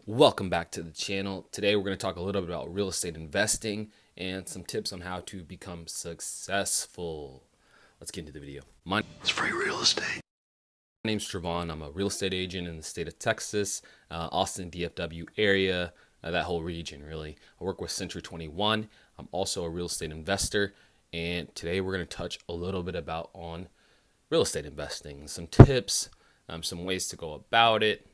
Welcome back to the channel. Today we're going to talk a little bit about real estate investing and some tips on how to become successful. Let's get into the video. It's free real estate. My name's Trevon. I'm a real estate agent in the state of Texas, Austin, DFW area, that whole region really. I work with Century 21. I'm also a real estate investor, and today we're going to touch a little bit about on real estate investing, some tips, some ways to go about it,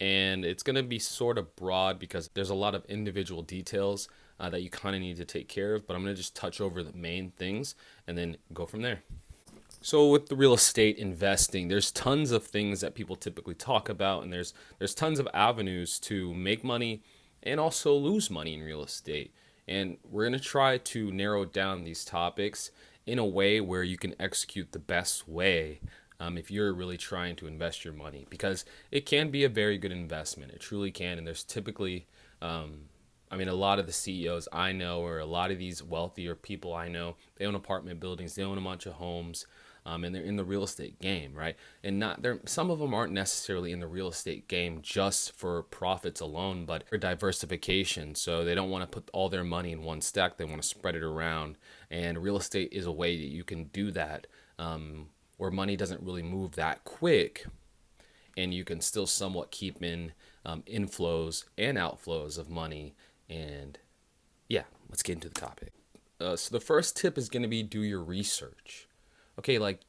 and it's going to be sort of broad because there's a lot of individual details that you kind of need to take care of, but I'm going to just touch over the main things and then go from there. So with the real estate investing, there's tons of things that people typically talk about, and there's tons of avenues to make money and also lose money in real estate. And we're going to try to narrow down these topics in a way where you can execute the best way if you're really trying to invest your money, because it can be a very good investment. It truly can. And there's typically, a lot of the CEOs I know, or a lot of these wealthier people I know, they own apartment buildings, they own a bunch of homes, and they're in the real estate game, right? And not there. Some of them aren't necessarily in the real estate game just for profits alone, but for diversification. So they don't want to put all their money in one stack. They want to spread it around, and real estate is a way that you can do that, where money doesn't really move that quick, and you can still somewhat keep in inflows and outflows of money. And yeah, let's get into the topic. So the first tip is going to be do your research. Okay, like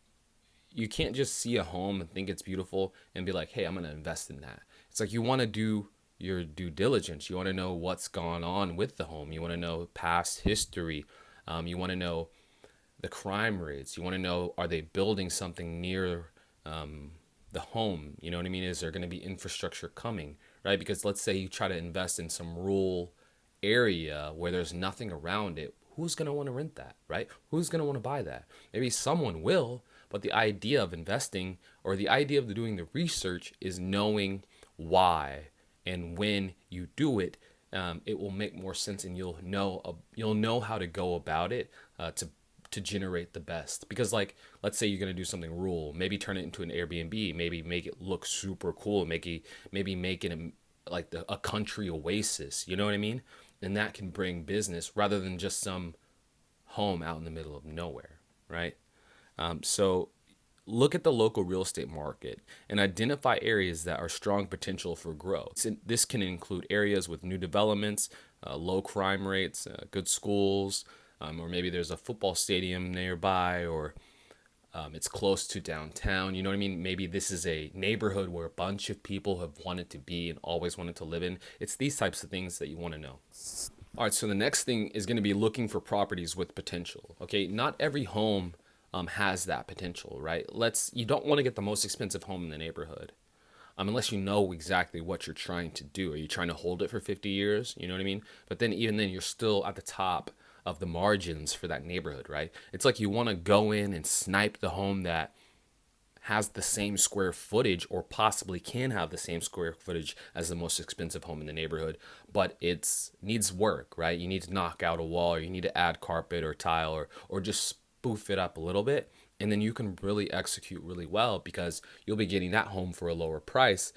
you can't just see a home and think it's beautiful and be like, hey, I'm going to invest in that. It's like you want to do your due diligence. You want to know what's gone on with the home. You want to know past history. You want to know the crime rates. You want to know, are they building something near the home? You know what I mean? Is there going to be infrastructure coming, right? Because let's say you try to invest in some rural area where there's nothing around it. Who's going to want to rent that, right? Who's going to want to buy that? Maybe someone will, but the idea of investing, or the idea of doing the research, is knowing why, and when you do it, it will make more sense, and you'll know how to go about it to generate the best. Because, like, let's say you're going to do something rural, maybe turn it into an Airbnb, maybe make it look super cool, maybe make it a country oasis, you know what I mean? And that can bring business rather than just some home out in the middle of nowhere, right? So look at the local real estate market and identify areas that are strong potential for growth. This can include areas with new developments, low crime rates, good schools, or maybe there's a football stadium nearby, or it's close to downtown. You know what I mean? Maybe this is a neighborhood where a bunch of people have wanted to be and always wanted to live in. It's these types of things that you want to know. All right, so the next thing is going to be looking for properties with potential. Okay, not every home has that potential, right? You don't want to get the most expensive home in the neighborhood, unless you know exactly what you're trying to do. Are you trying to hold it for 50 years? You know what I mean? But then even then, you're still at the top of the margins for that neighborhood, right? It's like you want to go in and snipe the home that has the same square footage, or possibly can have the same square footage as the most expensive home in the neighborhood, but it's needs work, right? You need to knock out a wall, or you need to add carpet or tile, or just spoof it up a little bit, and then you can really execute really well, because you'll be getting that home for a lower price,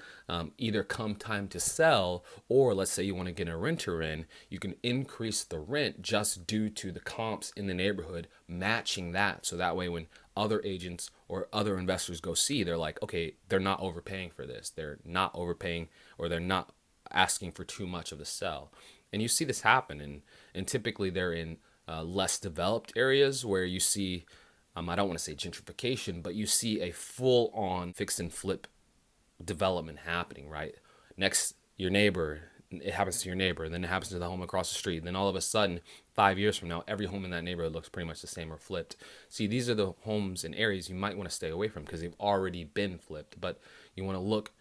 either come time to sell, or let's say you want to get a renter in, you can increase the rent just due to the comps in the neighborhood matching that. So that way, when other agents or other investors go see, they're like, okay, they're not overpaying for this. They're not overpaying, or they're not asking for too much of the sell. And you see this happen, and typically they're in less developed areas where you see, I don't want to say gentrification, but you see a full on fix and flip development happening, right? Next, your neighbor, it happens to your neighbor, then it happens to the home across the street. Then all of a sudden, 5 years from now, every home in that neighborhood looks pretty much the same or flipped. See, these are the homes and areas you might want to stay away from because they've already been flipped. But you want to look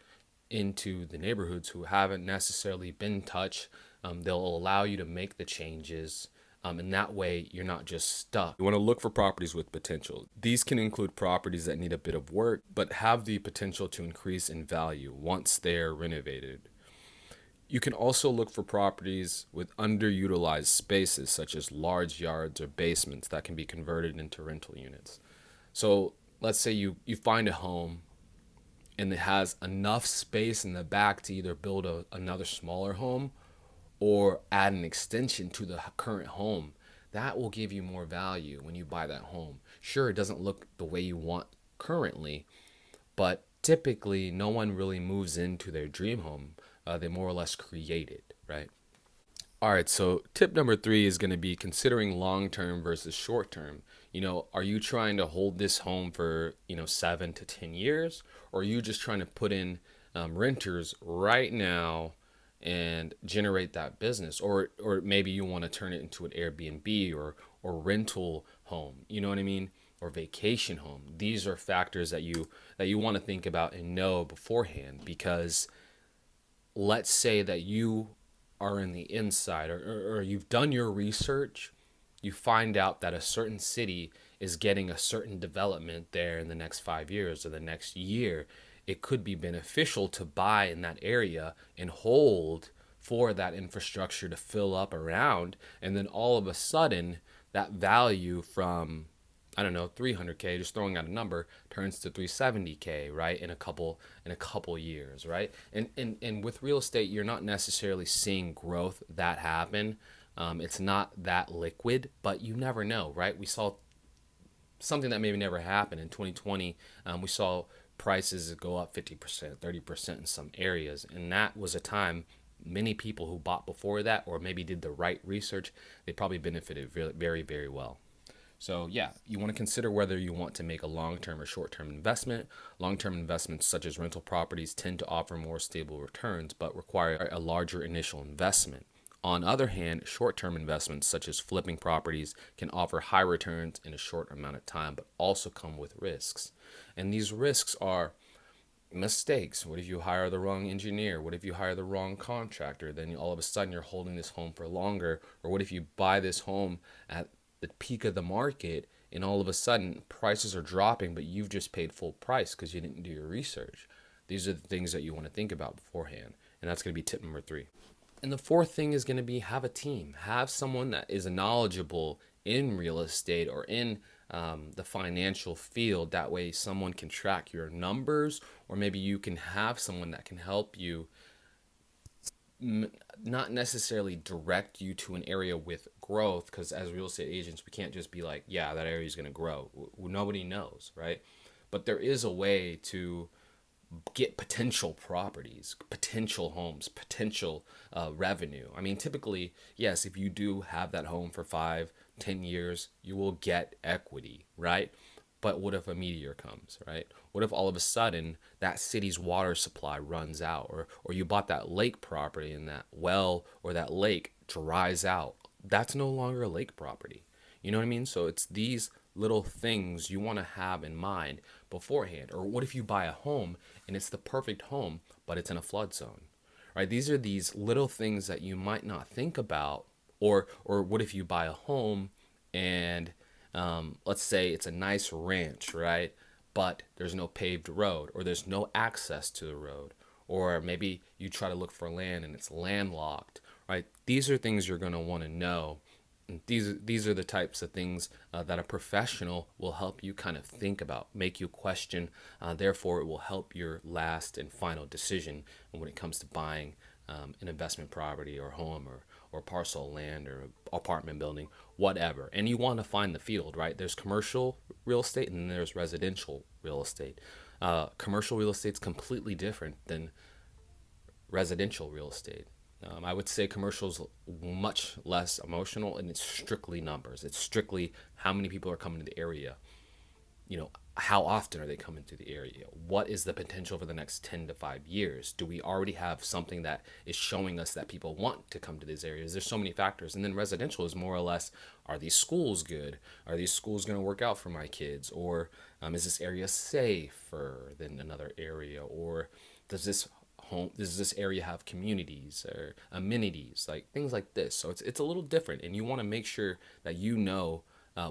into the neighborhoods who haven't necessarily been touched. They'll allow you to make the changes. And that way, you're not just stuck. You want to look for properties with potential. These can include properties that need a bit of work, but have the potential to increase in value once they're renovated. You can also look for properties with underutilized spaces, such as large yards or basements that can be converted into rental units. So let's say you find a home and it has enough space in the back to either build another smaller home or add an extension to the current home, that will give you more value when you buy that home. Sure, it doesn't look the way you want currently, but typically no one really moves into their dream home. They more or less create it, right? All right, so tip number 3 is going to be considering long term versus short term. Are you trying to hold this home for, 7 to 10 years, or are you just trying to put in renters right now and generate that business? Or maybe you want to turn it into an Airbnb or rental home, you know what I mean? Or vacation home. These are factors that you want to think about and know beforehand, because let's say that you are in the inside, or you've done your research, you find out that a certain city is getting a certain development there in the next 5 years or the next year. It could be beneficial to buy in that area and hold for that infrastructure to fill up around. And then all of a sudden, that value from, I don't know, 300K, just throwing out a number, turns to 370K, right? In a couple years, right? And with real estate, you're not necessarily seeing growth that happen. It's not that liquid, but you never know, right? We saw something that maybe never happened in 2020. We saw prices go up 50%, 30% in some areas, and that was a time many people who bought before that, or maybe did the right research, they probably benefited very, very, very well. So yeah, you want to consider whether you want to make a long-term or short-term investment. Long-term investments such as rental properties tend to offer more stable returns, but require a larger initial investment. On the other hand, short-term investments such as flipping properties can offer high returns in a short amount of time, but also come with risks. And these risks are mistakes. What if you hire the wrong engineer? What if you hire the wrong contractor? Then all of a sudden you're holding this home for longer. Or what if you buy this home at the peak of the market and all of a sudden prices are dropping, but you've just paid full price because you didn't do your research? These are the things that you want to think about beforehand. And that's going to be tip number 3. And the fourth thing is going to be have a team. Have someone that is knowledgeable in real estate or in the financial field. That way someone can track your numbers, or maybe you can have someone that can help you not necessarily direct you to an area with growth, because as real estate agents, we can't just be like, yeah, that area is going to grow. Nobody knows, right? But there is a way to get potential properties, potential homes, potential revenue. I mean, typically, yes, if you do have that home for 5, 10 years, you will get equity, right? But what if a meteor comes, right? What if all of a sudden that city's water supply runs out, or you bought that lake property and that well or that lake dries out? That's no longer a lake property. You know what I mean? So it's these little things you want to have in mind beforehand. Or what if you buy a home and it's the perfect home, but it's in a flood zone, right? These are these little things that you might not think about. Or what if you buy a home and let's say it's a nice ranch, right? But there's no paved road, or there's no access to the road. Or maybe you try to look for land and it's landlocked, right? These are things you're going to want to know. And these are the types of things that a professional will help you kind of think about, make you question. Therefore, it will help your last and final decision when it comes to buying an investment property or home or parcel of land or apartment building, whatever. And you want to find the field, right? There's commercial real estate and then there's residential real estate. Commercial real estate is completely different than residential real estate. I would say commercial's much less emotional, and it's strictly numbers. It's strictly how many people are coming to the area. How often are they coming to the area? What is the potential for the next 10 to 5 years? Do we already have something that is showing us that people want to come to these areas? There's so many factors. And then residential is more or less, are these schools good? Are these schools going to work out for my kids? Or is this area safer than another area? Or does this area have communities or amenities, like things like this? So it's a little different, and you want to make sure that you know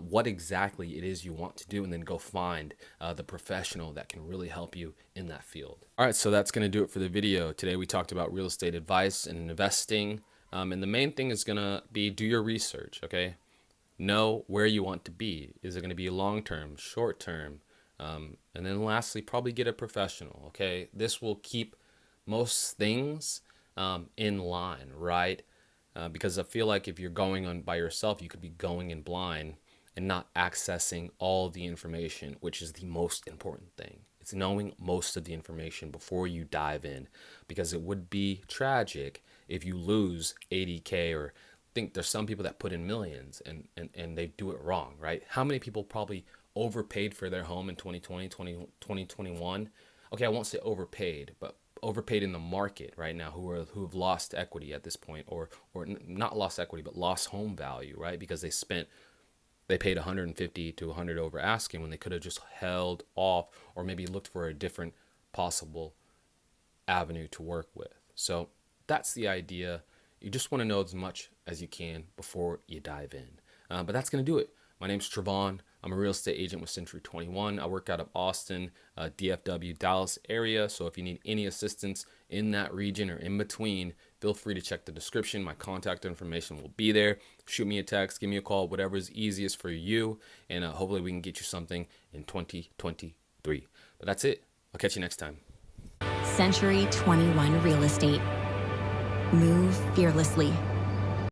what exactly it is you want to do, and then go find the professional that can really help you in that field. All right, so that's going to do it for the video. Today we talked about real estate advice and investing, and the main thing is going to be do your research, okay? Know where you want to be. Is it going to be long term, short term? And then lastly, probably get a professional. Okay, this will keep most things in line, right? Because I feel like if you're going on by yourself, you could be going in blind and not accessing all the information, which is the most important thing. It's knowing most of the information before you dive in, because it would be tragic if you lose 80K, or think there's some people that put in millions and they do it wrong, right? How many people probably overpaid for their home in 2020, 2021? Okay, I won't say overpaid, but overpaid in the market right now, who have lost equity at this point, or not lost equity but lost home value, right? Because they paid 150 to 100 over asking when they could have just held off, or maybe looked for a different possible avenue to work with. So that's the idea. You just want to know as much as you can before you dive in. But that's going to do it. My name's Trevon. I'm a real estate agent with Century 21. I work out of Austin, DFW, Dallas area. So if you need any assistance in that region or in between, feel free to check the description. My contact information will be there. Shoot me a text, give me a call, whatever is easiest for you. And hopefully we can get you something in 2023. But that's it. I'll catch you next time. Century 21 Real Estate. Move fearlessly.